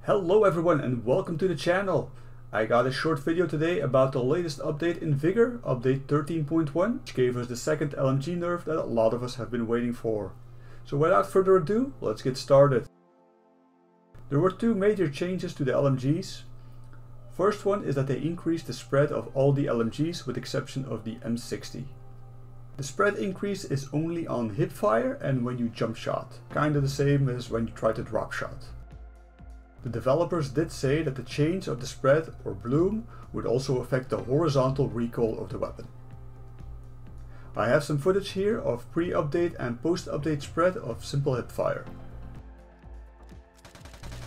Hello everyone and welcome to the channel. I got a short video today about the latest update in Vigor, update 13.1, which gave us the second LMG nerf that a lot of us have been waiting for. So without further ado, let's get started. There were two major changes to the LMGs. First one is that they increased the spread of all the LMGs with exception of the M60. The spread increase is only on hip fire and when you jump shot, kinda the same as when you try to drop shot. The developers did say that the change of the spread or bloom would also affect the horizontal recoil of the weapon. I have some footage here of pre-update and post-update spread of simple hip fire.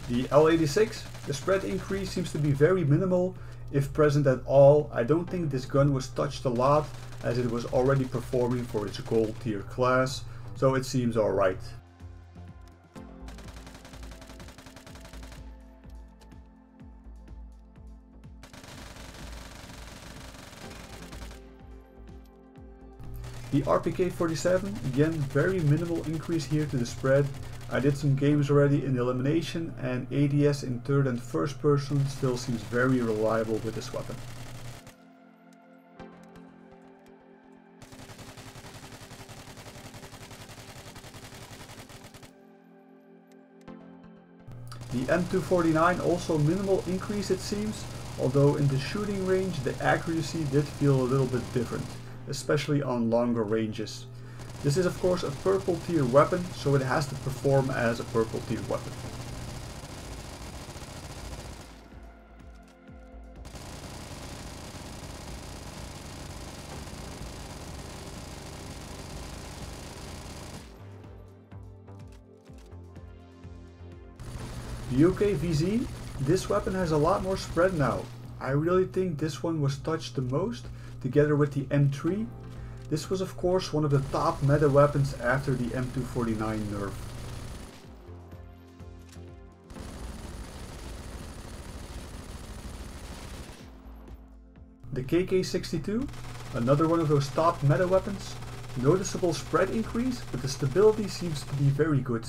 The L86, the spread increase seems to be very minimal, if present at all. I don't think this gun was touched a lot as it was already performing for its gold tier class, so it seems alright. The RPK-47, again very minimal increase here to the spread. I did some games already in elimination and ADS in third and first person still seems very reliable with this weapon. The M249 also minimal increase it seems, although in the shooting range the accuracy did feel a little bit different, especially on longer ranges. This is of course a purple tier weapon, so it has to perform as a purple tier weapon. The UkVZ, this weapon has a lot more spread now. I really think this one was touched the most, together with the M3. This was of course one of the top meta weapons after the M249 nerf. The KK62, another one of those top meta weapons, noticeable spread increase, but the stability seems to be very good.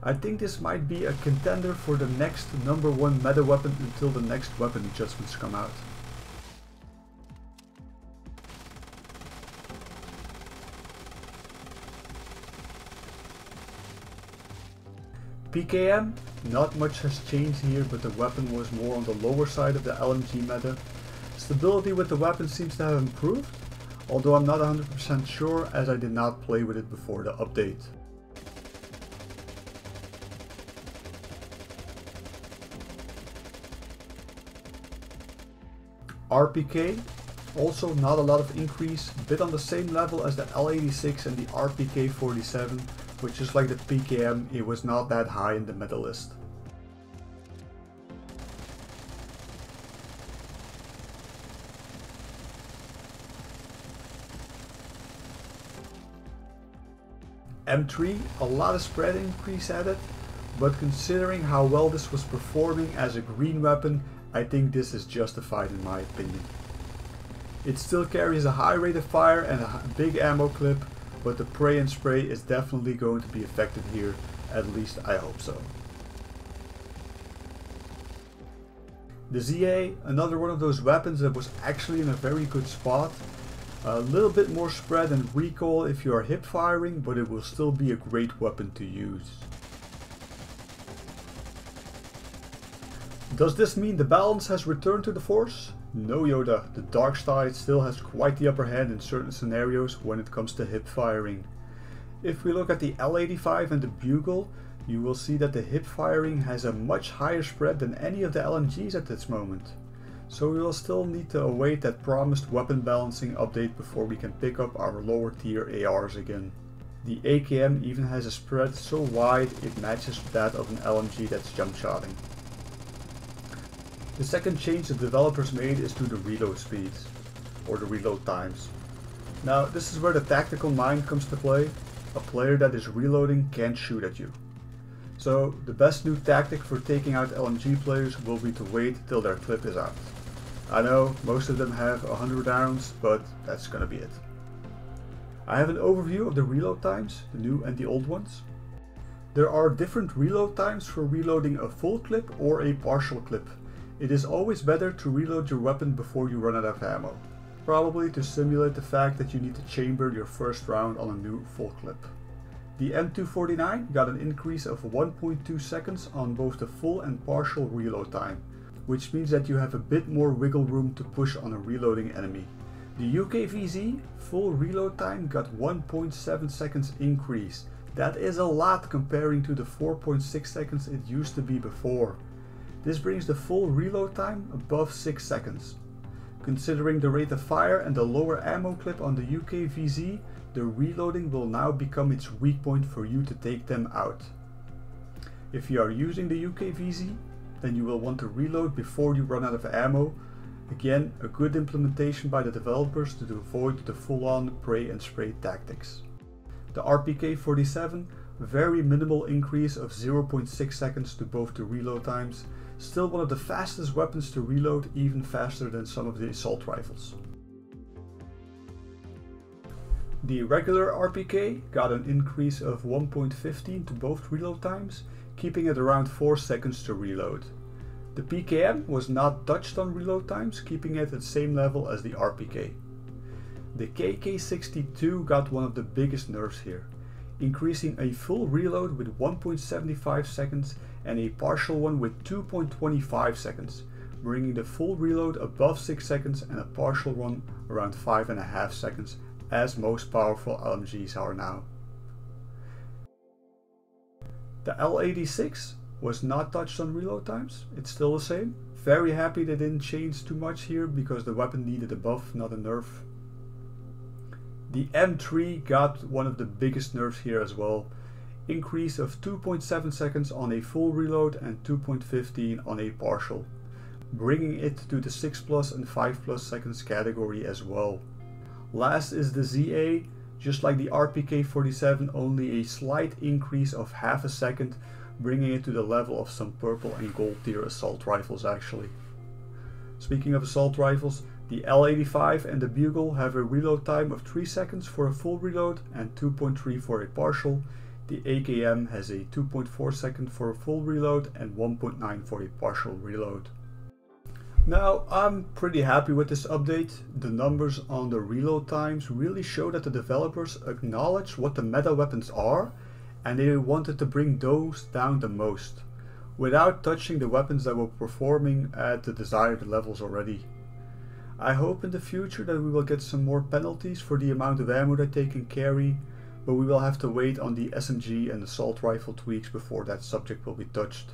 I think this might be a contender for the next #1 meta weapon until the next weapon adjustments come out. PKM, not much has changed here, but the weapon was more on the lower side of the LMG meta. Stability with the weapon seems to have improved, although I'm not 100% sure as I did not play with it before the update. RPK, also not a lot of increase, a bit on the same level as the L86 and the RPK-47, but just like the PKM, it was not that high in the meta list. M3, a lot of spread increase added, but considering how well this was performing as a green weapon, I think this is justified in my opinion. It still carries a high rate of fire and a big ammo clip, but the pray and spray is definitely going to be effective here, at least I hope so. The ZA, another one of those weapons that was actually in a very good spot. A little bit more spread and recoil if you are hip firing, but it will still be a great weapon to use. Does this mean the balance has returned to the force? No Yoda, the dark side still has quite the upper hand in certain scenarios when it comes to hip firing. If we look at the L85 and the Bugle, you will see that the hip firing has a much higher spread than any of the LMGs at this moment. So we will still need to await that promised weapon balancing update before we can pick up our lower tier ARs again. The AKM even has a spread so wide it matches that of an LMG that's jump shotting. The second change the developers made is to the reload speeds, or the reload times. Now this is where the tactical mind comes to play. A player that is reloading can't shoot at you. So the best new tactic for taking out LMG players will be to wait till their clip is out. I know most of them have 100 rounds, but that's gonna be it. I have an overview of the reload times, the new and the old ones. There are different reload times for reloading a full clip or a partial clip. It is always better to reload your weapon before you run out of ammo, probably to simulate the fact that you need to chamber your first round on a new full clip. The M249 got an increase of 1.2 seconds on both the full and partial reload time, which means that you have a bit more wiggle room to push on a reloading enemy. The UkVZ full reload time got 1.7 seconds increase. That is a lot comparing to the 4.6 seconds it used to be before. This brings the full reload time above 6 seconds. Considering the rate of fire and the lower ammo clip on the UkVZ, the reloading will now become its weak point for you to take them out. If you are using the UkVZ, then you will want to reload before you run out of ammo. Again, a good implementation by the developers to avoid the full-on pray and spray tactics. The RPK-47, very minimal increase of 0.6 seconds to both the reload times, still one of the fastest weapons to reload, even faster than some of the assault rifles. The regular RPK got an increase of 1.15 to both reload times, keeping it around 4 seconds to reload. The PKM was not touched on reload times, keeping it at the same level as the RPK. The KK62 got one of the biggest nerfs here, increasing a full reload with 1.75 seconds and a partial one with 2.25 seconds, bringing the full reload above 6 seconds and a partial one around 5.5 seconds, as most powerful LMGs are now. The L86 was not touched on reload times, it's still the same. Very happy they didn't change too much here because the weapon needed a buff, not a nerf. The M3 got one of the biggest nerfs here as well. Increase of 2.7 seconds on a full reload and 2.15 on a partial, bringing it to the 6+ and 5+ seconds category as well. Last is the ZA, just like the RPK-47, only a slight increase of half a second, bringing it to the level of some purple and gold tier assault rifles actually. Speaking of assault rifles, the L85 and the Bugle have a reload time of 3 seconds for a full reload and 2.3 for a partial. The AKM has a 2.4 second for a full reload and 1.9 for a partial reload. Now, I'm pretty happy with this update. The numbers on the reload times really show that the developers acknowledge what the meta weapons are, and they wanted to bring those down the most, without touching the weapons that were performing at the desired levels already. I hope in the future that we will get some more penalties for the amount of ammo that they can carry, but we will have to wait on the SMG and assault rifle tweaks before that subject will be touched.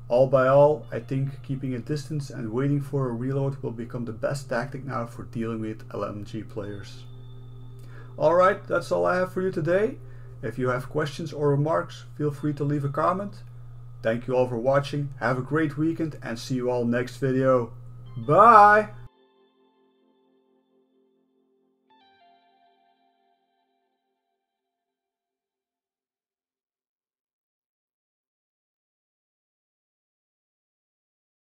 All by all, I think keeping a distance and waiting for a reload will become the best tactic now for dealing with LMG players. Alright, that's all I have for you today. If you have questions or remarks, feel free to leave a comment. Thank you all for watching, have a great weekend and see you all next video. Bye!